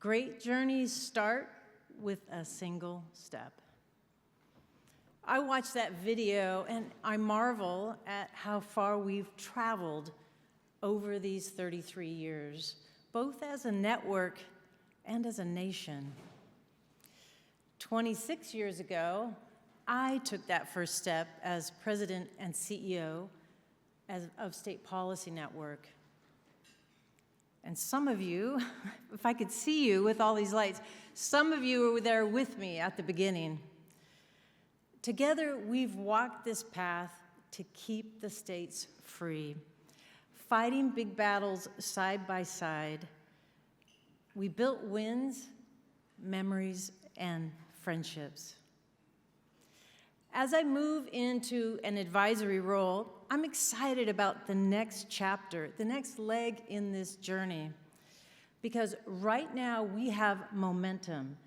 Great journeys start with a single step. I watch that video and I marvel at how far we've traveled over these 33 years, both as a network and as a nation. 26 years ago, I took that first step as President and CEO of State Policy Network. And some of you, if I could see you with all these lights, some of you were there with me at the beginning. Together, we've walked this path to keep the states free, fighting big battles side by side. We built wins, memories, and friendships. As I move into an advisory role, I'm excited about the next chapter, the next leg in this journey, because right now we have momentum.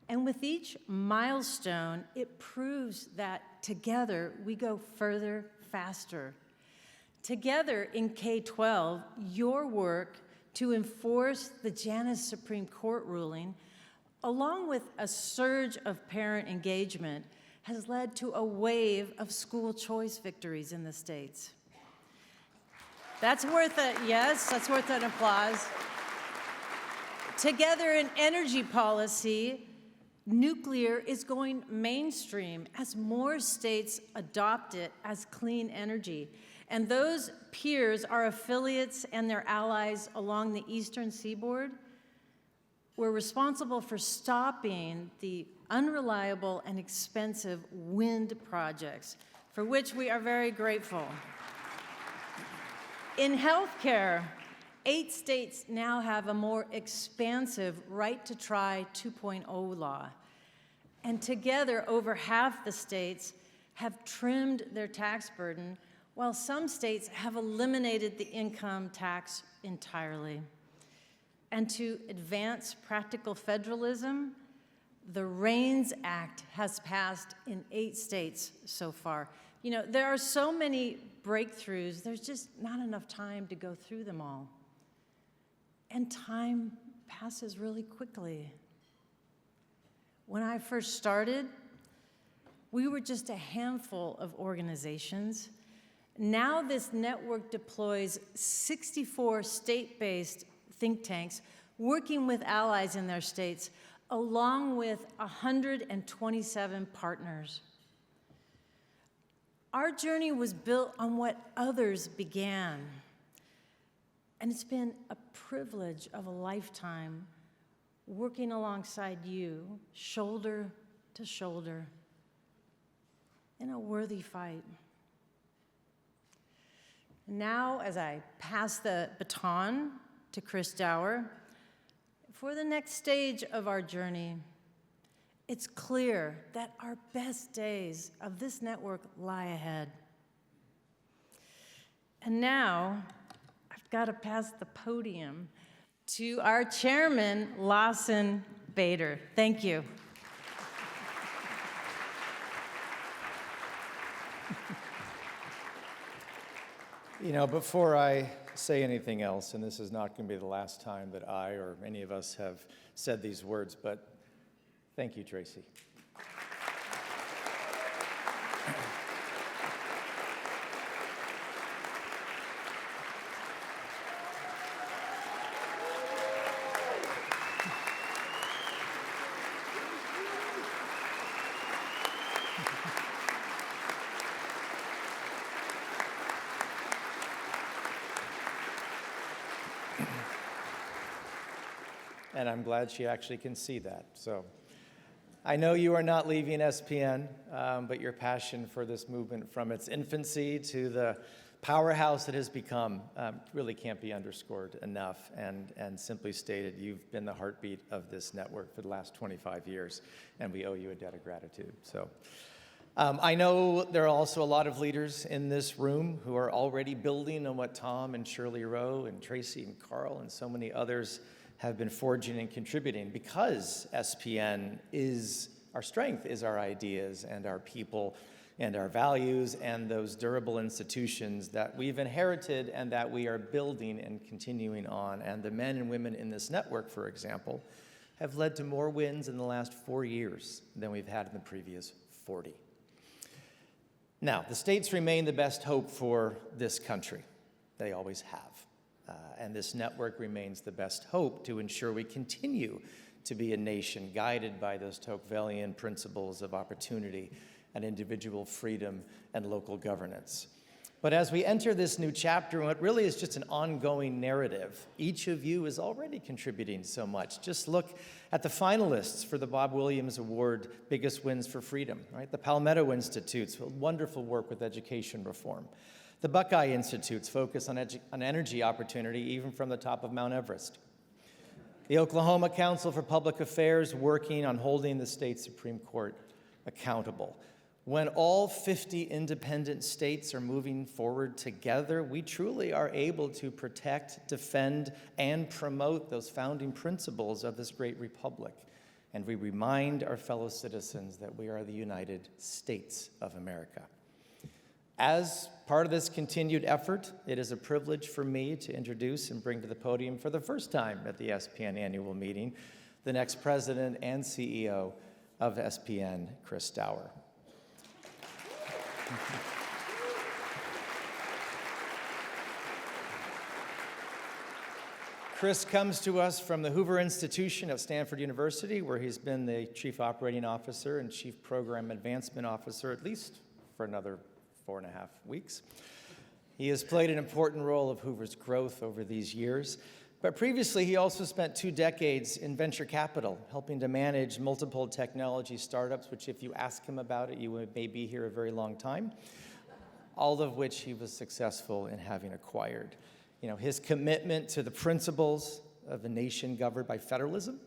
And with each milestone, it proves that together we go further, faster. Together in K-12, your work to enforce the Janus Supreme Court ruling, along with a surge of parent engagement, has led to a wave of school choice victories in the states. That's worth it, yes, that's worth an applause. Together in energy policy, nuclear is going mainstream as more states adopt it as clean energy. And those peers, our affiliates and their allies along the eastern seaboard, were responsible for stopping the unreliable and expensive wind projects, for which we are very grateful. In healthcare, 8 states now have a more expansive right to try 2.0 law. And together, over half the states have trimmed their tax burden, while some states have eliminated the income tax entirely. And to advance practical federalism, the REINS Act has passed in 8 states so far. You know, there are so many breakthroughs, there's just not enough time to go through them all. And time passes really quickly. When I first started, we were just a handful of organizations. Now this network deploys 64 state-based think tanks working with allies in their states, along with 127 partners. Our journey was built on what others began. And it's been a privilege of a lifetime working alongside you, shoulder to shoulder, in a worthy fight. Now, as I pass the baton to Chris Dower, for the next stage of our journey, it's clear that our best days of this network lie ahead. And now, I've got to pass the podium to our chairman, Lawson Bader. Thank you. You know, before I say anything else, and this is not going to be the last time that I or any of us have said these words, but thank you, Tracy. And I'm glad she actually can see that. So I know you are not leaving SPN, but your passion for this movement from its infancy to the powerhouse it has become really can't be underscored enough. And simply stated, you've been the heartbeat of this network for the last 25 years, and we owe you a debt of gratitude. So I know there are also a lot of leaders in this room who are already building on what Tom and Shirley Rowe and Tracy and Carl and so many others have been forging and contributing, because SPN is our strength, is our ideas and our people and our values and those durable institutions that we've inherited and that we are building and continuing on. And the men and women in this network, for example, have led to more wins in the last 4 years than we've had in the previous 40. Now, the states remain the best hope for this country. They always have. And this network remains the best hope to ensure we continue to be a nation guided by those Tocquevillian principles of opportunity and individual freedom and local governance. But as we enter this new chapter, what really is just an ongoing narrative, each of you is already contributing so much. Just look at the finalists for the Bob Williams Award, Biggest Wins for Freedom, right? The Palmetto Institute's wonderful work with education reform. The Buckeye Institute's focus on energy opportunity, even from the top of Mount Everest. The Oklahoma Council for Public Affairs working on holding the state Supreme Court accountable. When all 50 independent states are moving forward together, we truly are able to protect, defend, and promote those founding principles of this great republic. And we remind our fellow citizens that we are the United States of America. As part of this continued effort, it is a privilege for me to introduce and bring to the podium for the first time at the SPN annual meeting, the next president and CEO of SPN, Chris Dauer. Chris comes to us from the Hoover Institution at Stanford University, where he's been the Chief Operating Officer and Chief Program Advancement Officer, at least for another 4.5 weeks. He has played an important role of Hoover's growth over these years, but previously he also spent 2 decades in venture capital, helping to manage multiple technology startups, which if you ask him about it, you may be here a very long time, all of which he was successful in having acquired. You know, his commitment to the principles of a nation governed by federalism,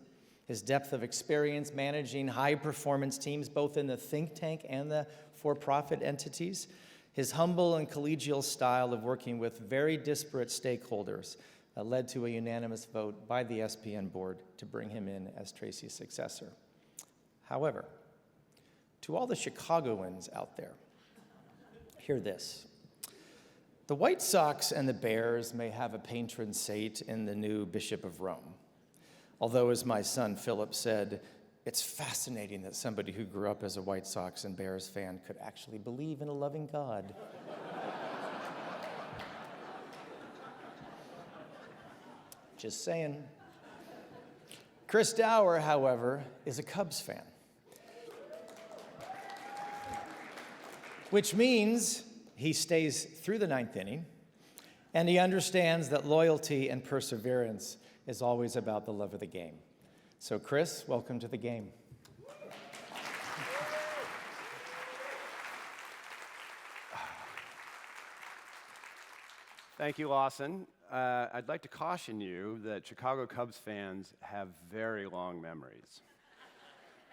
his depth of experience managing high-performance teams, both in the think tank and the for-profit entities, his humble and collegial style of working with very disparate stakeholders led to a unanimous vote by the SPN Board to bring him in as Tracy's successor. However, to all the Chicagoans out there, hear this. The White Sox and the Bears may have a patron saint in the new Bishop of Rome. Although, as my son Philip said, it's fascinating that somebody who grew up as a White Sox and Bears fan could actually believe in a loving God. Just saying. Chris Dauer, however, is a Cubs fan, which means he stays through the 9th inning, and he understands that loyalty and perseverance is always about the love of the game. So, Chris, welcome to the game. Thank you, Lawson. I'd like to caution you that Chicago Cubs fans have very long memories.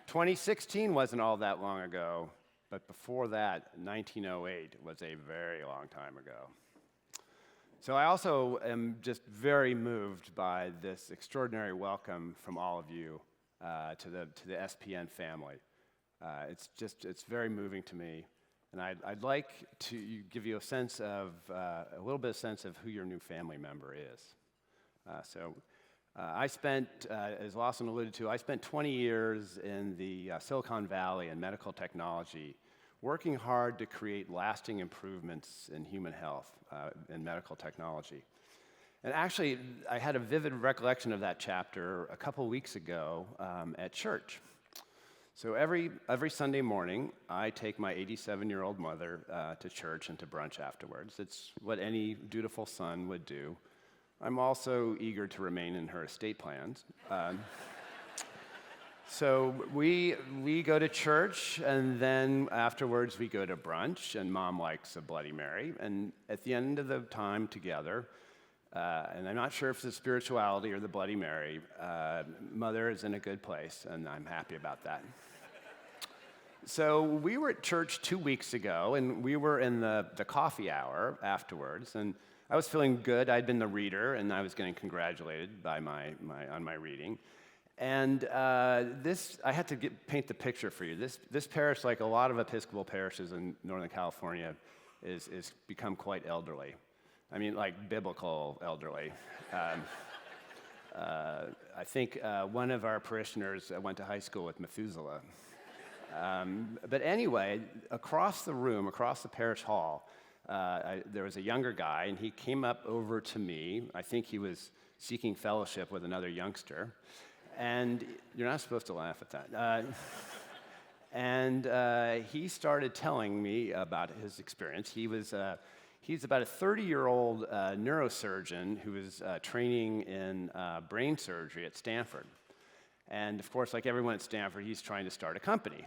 2016 wasn't all that long ago, but before that, 1908 was a very long time ago. So I also am just very moved by this extraordinary welcome from all of you to the SPN family. It's very moving to me. And I'd like to give you a little bit of sense of who your new family member is. I spent, as Lawson alluded to, I spent 20 years in the Silicon Valley in medical technology, working hard to create lasting improvements in human health in medical technology. And actually, I had a vivid recollection of that chapter a couple weeks ago at church. So every Sunday morning, I take my 87-year-old mother to church and to brunch afterwards. It's what any dutiful son would do. I'm also eager to remain in her estate plans. So we go to church, and then afterwards we go to brunch, and Mom likes a Bloody Mary. And at the end of the time together, and I'm not sure if it's the spirituality or the Bloody Mary, Mother is in a good place, and I'm happy about that. So we were at church 2 weeks ago, and we were in the coffee hour afterwards, and I was feeling good. I'd been the reader, and I was getting congratulated by on my reading. And I had to paint the picture for you. This parish, like a lot of Episcopal parishes in Northern California, is become quite elderly. I mean, like biblical elderly. I think one of our parishioners went to high school with Methuselah. But anyway, across the room, across the parish hall, there was a younger guy, and he came up over to me. I think he was seeking fellowship with another youngster. And you're not supposed to laugh at that. And he started telling me about his experience. He's about a 30-year-old neurosurgeon who was training in brain surgery at Stanford. And of course, like everyone at Stanford, he's trying to start a company.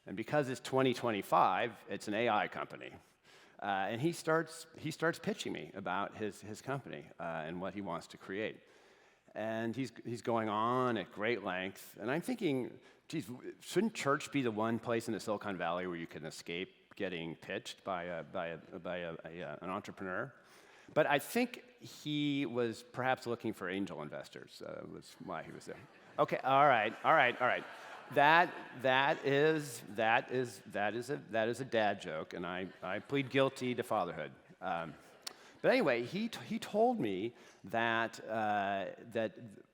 And because it's 2025, it's an AI company. And he starts pitching me about his company and what he wants to create. And he's going on at great length. And I'm thinking, geez, shouldn't church be the one place in the Silicon Valley where you can escape getting pitched by an entrepreneur? But I think he was perhaps looking for angel investors. Was why he was there. Okay, all right. That is a dad joke, and I plead guilty to fatherhood. But anyway, he told me that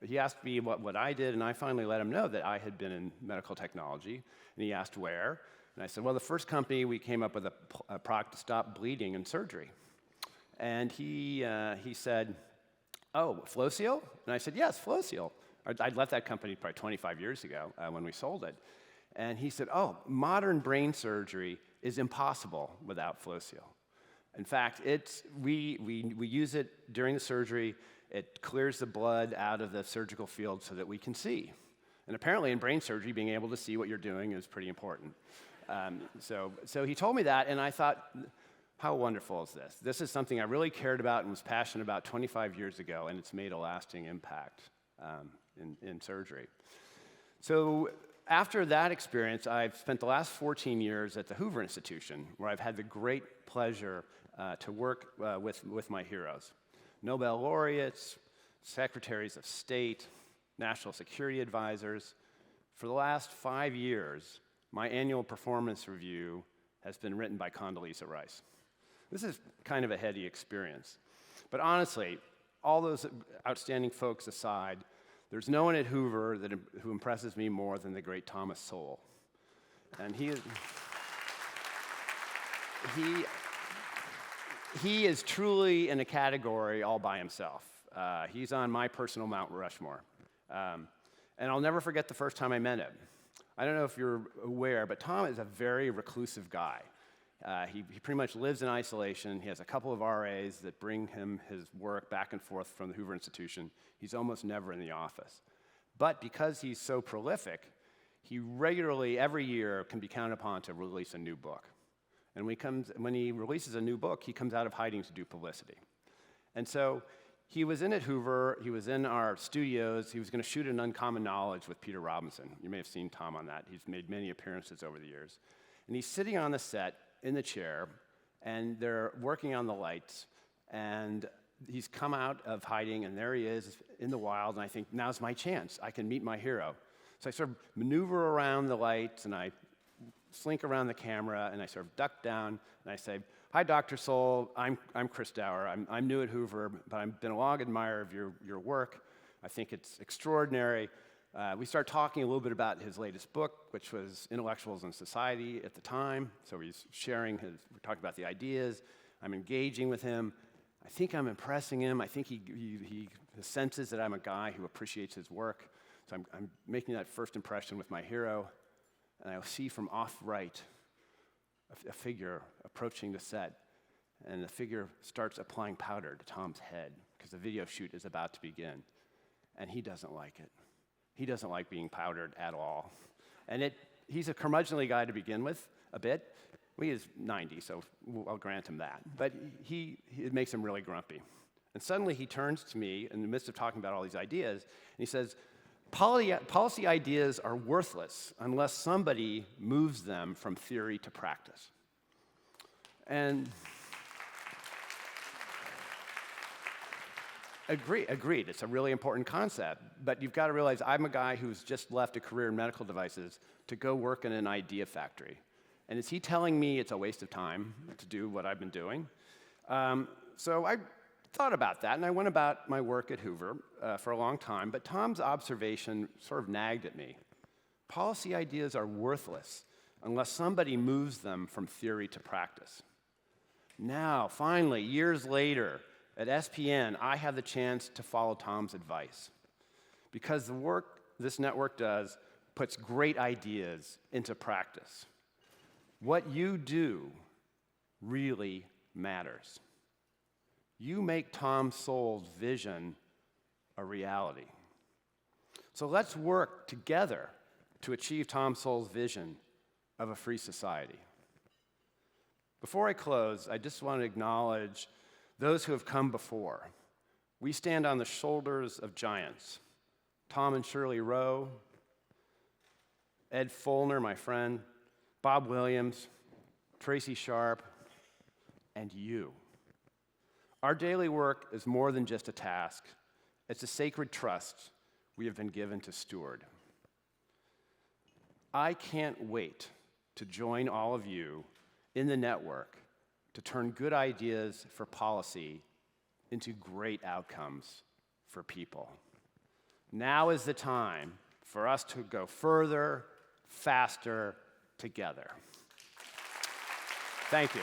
he asked me what I did, and I finally let him know that I had been in medical technology, and he asked where, and I said, well, the first company we came up with a product to stop bleeding in surgery, and he said, oh, FlowSeal? And I said, yes, FlowSeal. I'd left that company probably 25 years ago when we sold it. And he said, oh, modern brain surgery is impossible without FlowSeal. In fact, we use it during the surgery. It clears the blood out of the surgical field so that we can see. And apparently in brain surgery, being able to see what you're doing is pretty important. So he told me that, and I thought, how wonderful is this? This is something I really cared about and was passionate about 25 years ago, and it's made a lasting impact in surgery. So after that experience, I've spent the last 14 years at the Hoover Institution, where I've had the great pleasure to work with my heroes. Nobel laureates, secretaries of state, national security advisors. For the last 5 years, my annual performance review has been written by Condoleezza Rice. This is kind of a heady experience. But honestly, all those outstanding folks aside, there's no one at Hoover who impresses me more than the great Thomas Sowell. And he is truly in a category all by himself. He's on my personal Mount Rushmore. And I'll never forget the first time I met him. I don't know if you're aware, but Tom is a very reclusive guy. He pretty much lives in isolation. He has a couple of RAs that bring him his work back and forth from the Hoover Institution. He's almost never in the office. But because he's so prolific, he regularly, every year, can be counted upon to release a new book. And when he releases a new book, he comes out of hiding to do publicity. And so he was in at Hoover. He was in our studios. He was going to shoot an Uncommon Knowledge with Peter Robinson. You may have seen Tom on that. He's made many appearances over the years. And he's sitting on the set in the chair, and they're working on the lights, and he's come out of hiding, and there he is in the wild, and I think, now's my chance. I can meet my hero. So I sort of maneuver around the lights, and I slink around the camera, and I sort of duck down, and I say, hi, Dr. Soul, I'm Chris Dower. I'm new at Hoover, but I've been a long admirer of your work. I think it's extraordinary. We start talking a little bit about his latest book, which was Intellectuals in Society at the time. So he's sharing we're talking about the ideas. I'm engaging with him. I think I'm impressing him. I think he senses that I'm a guy who appreciates his work. So I'm making that first impression with my hero. And I see from off right a figure approaching the set. And the figure starts applying powder to Tom's head because the video shoot is about to begin. And he doesn't like it. He doesn't like being powdered at all. And he's a curmudgeonly guy to begin with, a bit. Well, he is 90, so I'll grant him that. But it makes him really grumpy. And suddenly he turns to me in the midst of talking about all these ideas, and he says, policy ideas are worthless unless somebody moves them from theory to practice. And Agreed. It's a really important concept. But you've got to realize I'm a guy who's just left a career in medical devices to go work in an idea factory. And is he telling me it's a waste of time to do what I've been doing? So I thought about that, and I went about my work at Hoover for a long time, but Tom's observation sort of nagged at me. Policy ideas are worthless unless somebody moves them from theory to practice. Now, finally, years later, at SPN, I have the chance to follow Tom's advice. Because the work this network does puts great ideas into practice. What you do really matters. You make Tom Sowell's vision a reality. So let's work together to achieve Tom Sowell's vision of a free society. Before I close, I just want to acknowledge those who have come before. We stand on the shoulders of giants. Tom and Shirley Rowe, Ed Follner, my friend, Bob Williams, Tracy Sharp, and you. Our daily work is more than just a task. It's a sacred trust we have been given to steward. I can't wait to join all of you in the network to turn good ideas for policy into great outcomes for people. Now is the time for us to go further, faster, together. Thank you.